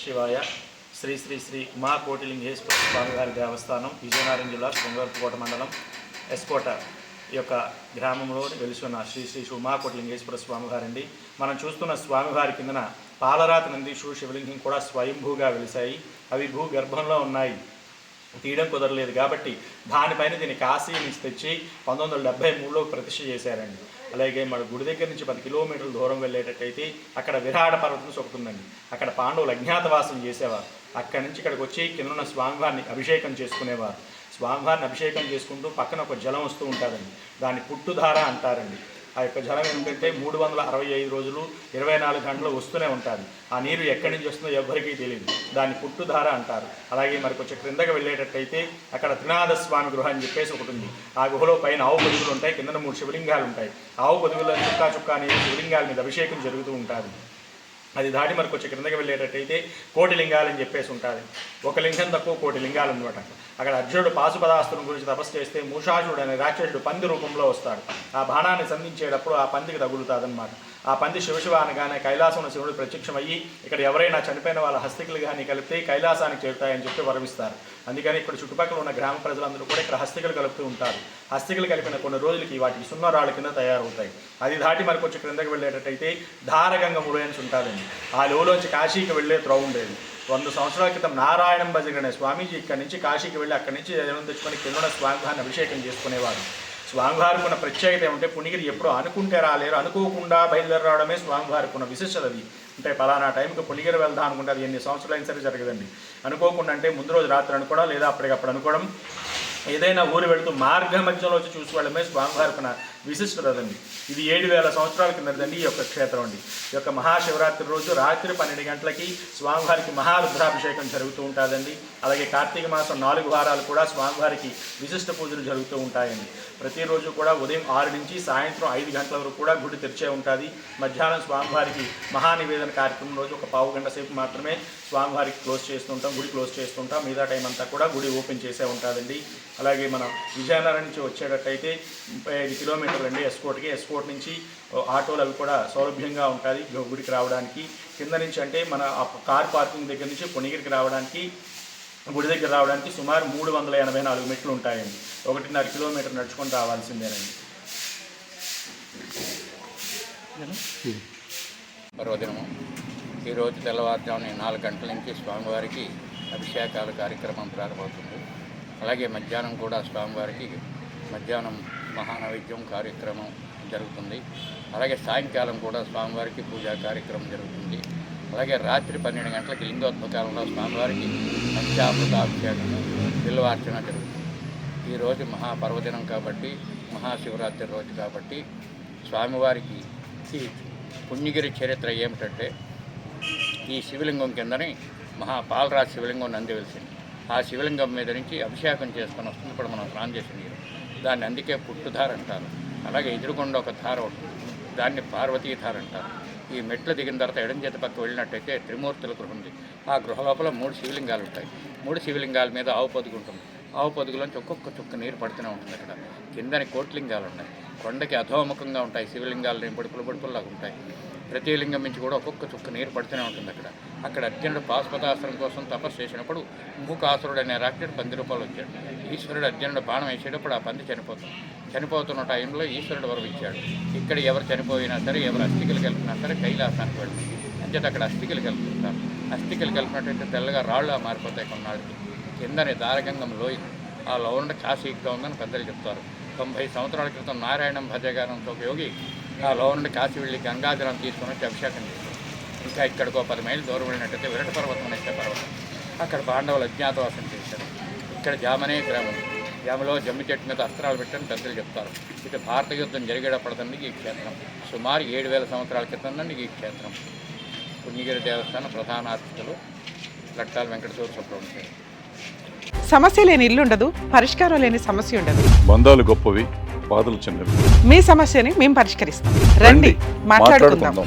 శివాయ. శ్రీ శ్రీ శ్రీ ఉమా కోటిలింగేశ్వర స్వామివారి దేవస్థానం విజయనగరం జిల్లా శృంగవరపుకోట మండలం ఎస్కోట ఈ యొక్క గ్రామంలో వెలుసున్న శ్రీ శ్రీ ఉమా కోటిలింగేశ్వర స్వామివారండి. మనం చూస్తున్న స్వామివారి కిందన పాలరాతి నందీశ్వరుడు శివలింగం కూడా స్వయంభూగా వెలిశాయి. అవి భూగర్భంలో ఉన్నాయి, తీయడం కుదరలేదు కాబట్టి దానిపైన దీన్ని కాశీ నుంచి తెచ్చి 1973లో ప్రతిష్ఠ చేశారండి. అలాగే మన గుడి దగ్గర నుంచి 10 కిలోమీటర్ల దూరం వెళ్ళేటట్టయితే అక్కడ విరాట పర్వతం ఒకటి ఉందండి. అక్కడ పాండవులు అజ్ఞాతవాసం చేసేవారు. అక్కడి నుంచి ఇక్కడికి వచ్చి కింద స్వామివారిని అభిషేకం చేసుకునేవారు. స్వామివారిని అభిషేకం చేసుకుంటూ పక్కన ఒక జలం వస్తూ ఉంటుందండి, దాన్ని పుట్టుధార అంటారండి. ఆ యొక్క జలం ఏంటంటే 365 రోజులు 24 గంటలు వస్తూనే ఉంటుంది. ఆ నీరు ఎక్కడి నుంచి వస్తుందో ఎవరికీ తెలియదు, దాన్ని పుట్టుధార అంటారు. అలాగే మరి కొంచెం క్రిందకి వెళ్ళేటట్టయితే అక్కడ త్రినాథ స్వామి గృహ అని చెప్పేసి ఒకటి ఉంది. ఆ గుహలో పైన ఆవు పొదుగులు ఉంటాయి, కింద 3 శివలింగాలు ఉంటాయి. ఆవు పొదుగులో చుక్కా అనేది శివలింగాల మీద అభిషేకం జరుగుతూ ఉంటుంది. అది దాటి మరి కొంచెం క్రిందకి వెళ్ళేటట్టయితే కోటి లింగాలు అని చెప్పేసి ఉంటుంది. ఒక లింగం తక్కువ కోటి లింగాలు అనమాట. అక్కడ అర్జునుడు పాశుపదాస్త్రం గురించి తపస్సు చేస్తే మూషాసుడు అనే రాక్షసుడు పంది రూపంలో వస్తాడు. ఆ బాణాన్ని సంధించేటప్పుడు ఆ పందికి తగులుతుందన్నమాట. ఆ పంది శివశివ అనగానే కైలాసంలో శివుడు ప్రత్యక్షమయ్యి ఇక్కడ ఎవరైనా చనిపోయిన వాళ్ళ హస్తికలు కానీ కలిపితే కైలాసానికి చేరుతాయని చెప్పి వరమిస్తారు. అందుకని ఇక్కడ చుట్టుపక్కల ఉన్న గ్రామ ప్రజలందరూ కూడా ఇక్కడ హస్తికలు కలుపుతూ ఉంటారు. హస్తికలు కలిపిన కొన్ని రోజులకి వాటికి సున్నరాళ్ళ కింద తయారవుతాయి. అది దాటి మరి కొంచెం క్రిందకి వెళ్ళేటట్టయితే ధారగంగ ముడయన్స్ ఉంటుందండి. ఆ లోలోంచి కాశీకి వెళ్ళే త్రోవ ఉండేది. 100 సంవత్సరాల క్రితం నారాయణం బజగనే స్వామీజీ ఇక్కడి నుంచి కాశీకి వెళ్ళి అక్కడి నుంచి జనం తెచ్చుకొని కింద స్వామివారిని అభిషేకం చేసుకునేవారు. స్వామివారికి ఉన్న ప్రత్యేకత ఏమంటే పుణ్యగిరి ఎప్పుడు అనుకుంటే రాలేరు, అనుకోకుండా బయలుదేరి రావడమే స్వామివారికి ఉన్న విశిష్టత. అది అంటే పలానా టైంకి పుణ్యగిరి వెళ్దాం అనుకుంటే అది ఎన్ని సంవత్సరాలు అయినా సరే జరగదండి. అనుకోకుండా అంటే ముందు రోజు రాత్రి అనుకోవడం లేదా అప్పటికప్పుడు అనుకోవడం, ఏదైనా ఊరు వెళుతూ మార్గ మధ్యలో వచ్చి చూసి వెళ్ళడమే స్వామివారికి ఉన్న విశిష్టత అదండి. ఇది 7000 సంవత్సరాల కిందదండి ఈ యొక్క క్షేత్రం అండి. ఈ యొక్క మహాశివరాత్రి రోజు రాత్రి 12 గంటలకి స్వామివారికి మహారుద్రాభిషేకం జరుగుతూ ఉంటుందండి. అలాగే కార్తీక మాసం 4 వారాలు కూడా స్వామివారికి విశిష్ట పూజలు జరుగుతూ ఉంటాయండి. ప్రతిరోజు కూడా ఉదయం 6 నుంచి సాయంత్రం 5 గంటల వరకు కూడా గుడి తెరిచే ఉంటుంది. మధ్యాహ్నం స్వామివారికి మహానివేదన కార్యక్రమం రోజు ఒక పావు గంట సేపు మాత్రమే స్వామివారికి క్లోజ్ చేస్తుంటాం, గుడి క్లోజ్ చేస్తుంటాం. మిగతా టైం అంతా కూడా గుడి ఓపెన్ చేసే ఉంటుందండి. అలాగే మనం విజయనగరం నుంచి వచ్చేటట్టయితే 35 కిలోమీటర్లు అండి ఎస్కోట్కి. ఎస్కోట్ నుంచి ఆటోలు అవి కూడా సౌలభ్యంగా ఉంటుంది గుడికి రావడానికి. కింద నుంచి అంటే మన కార్ పార్కింగ్ దగ్గర నుంచి పుణ్యగిరికి రావడానికి, గుడి దగ్గర రావడానికి సుమారు 384 మెట్లు ఉంటాయండి. 1.5 కిలోమీటర్ నడుచుకొని రావాల్సిందేనండి. పర్వదినము ఈరోజు తెల్లవారుజామున 4 గంటల నుంచి స్వామివారికి అభిషేకాల కార్యక్రమం ప్రారంభమవుతుంది. అలాగే మధ్యాహ్నం కూడా స్వామివారికి మధ్యాహ్నం మహానైవేద్యం కార్యక్రమం జరుగుతుంది. అలాగే సాయంకాలం కూడా స్వామివారికి పూజా కార్యక్రమం జరుగుతుంది. అలాగే రాత్రి 12 గంటలకి లింగోద్భకాలంలో స్వామివారికి పంచామృతాభిషేకము బిల్వార్చన జరుగుతుంది. ఈరోజు మహాపర్వదినం కాబట్టి, మహాశివరాత్రి రోజు కాబట్టి స్వామివారికి ఈ పుణ్యగిరి చరిత్ర ఏమిటంటే, ఈ శివలింగం కిందని పాలరాతి శివలింగం నంది వెలిసింది. ఆ శివలింగం మీద నుంచి అభిషేకం చేసుకొని వస్తుంది. ఇప్పుడు మనం స్నానం చేసిన నీరు, దాన్ని అందుకే పుట్టుధార అంటారు. అలాగే ఎదురుకొండ ఒక ధార ఉంటుంది, దాన్ని పార్వతీధార అంటారు. ఈ మెట్లు దిగిన తర్వాత ఎడం చేతి పక్క వెళ్ళినట్టయితే త్రిమూర్తుల గృహ ఉంది. ఆ గృహ లోపల 3 శివలింగాలు ఉంటాయి. 3 శివలింగాల మీద ఆవు పొదుగు ఉంటుంది. ఆవు పొదుగులోంచి ఒక్కొక్క చుక్క నీరు పడుతూనే ఉంటుంది. అక్కడ కిందని కోట్లింగాలు ఉన్నాయి. కొండకి అధోముఖంగా ఉంటాయి శివలింగాలు, పొడుపుల్లాగా ఉంటాయి. ప్రతి లింగం నుంచి కూడా ఒక్కొక్క చుక్క నీరు పడుతూనే ఉంటుంది. అక్కడ అర్జునుడు పాశుపతాస్త్రం కోసం తపస్సు చేసినప్పుడు మూకాసురుడు అనే రాక్షసుడు 10 రూపాయలు వచ్చాడు. ఈశ్వరుడు అర్జునుడు బాణం వేసేటప్పుడు ఆ పంది చనిపోతున్న టైంలో ఈశ్వరుడు వరం ఇచ్చాడు. ఇక్కడ ఎవరు చనిపోయినా సరే, ఎవరు అస్థికలు కలిపినా సరే కైలాసానికి వెళ్తుంది. అంచేత అక్కడ అస్థికలు కలుపుతుంటారు. అస్థికలు కలిపినట్టయితే తెల్లగా రాళ్ళు మారిపోతాయి కొన్నాళ్ళకి. కిందని దారగంగం లోయ, ఆ లోన కాశీగా ఉందని పెద్దలు చెప్తారు. 90 సంవత్సరాల క్రితం నారాయణం భజగానంతో యోగి ఆ లో నుండి కాశీ వెళ్ళి గంగాజలం తీసుకొని వచ్చి అభిషేకం చేస్తారు. ఇంకా ఇక్కడికో 10 మైళ్ళు దూరం వెళ్ళినట్టయితే విరట పర్వతం అనేసే పర్వతం, అక్కడ పాండవులు అజ్ఞాతవాసం చేశారు. ఇక్కడ జామనే గ్రామం, జామలో జమ్మి చెట్టు మీద అస్త్రాలు పెట్టని పెద్దలు చెప్తారు. ఇటు భారత యుద్ధం జరిగేటప్పటిదండి ఈ క్షేత్రం. సుమారు 7000 సంవత్సరాల క్రితం నుండి ఈ క్షేత్రం. పుణ్యగిరి దేవస్థానం ప్రధాన అర్చకులు లట్టాల వెంకటేశ్వర సుబ్రహ్మణ్యం. సమస్య లేని ఇల్లు ఉండదు, పరిష్కారం లేని సమస్య ఉండదు. బంధాలు గొప్పవి, బాధలు చిన్నవి. మీ సమస్యని మేము పరిష్కరిస్తాం. రండి, మాట్లాడుకుందాం.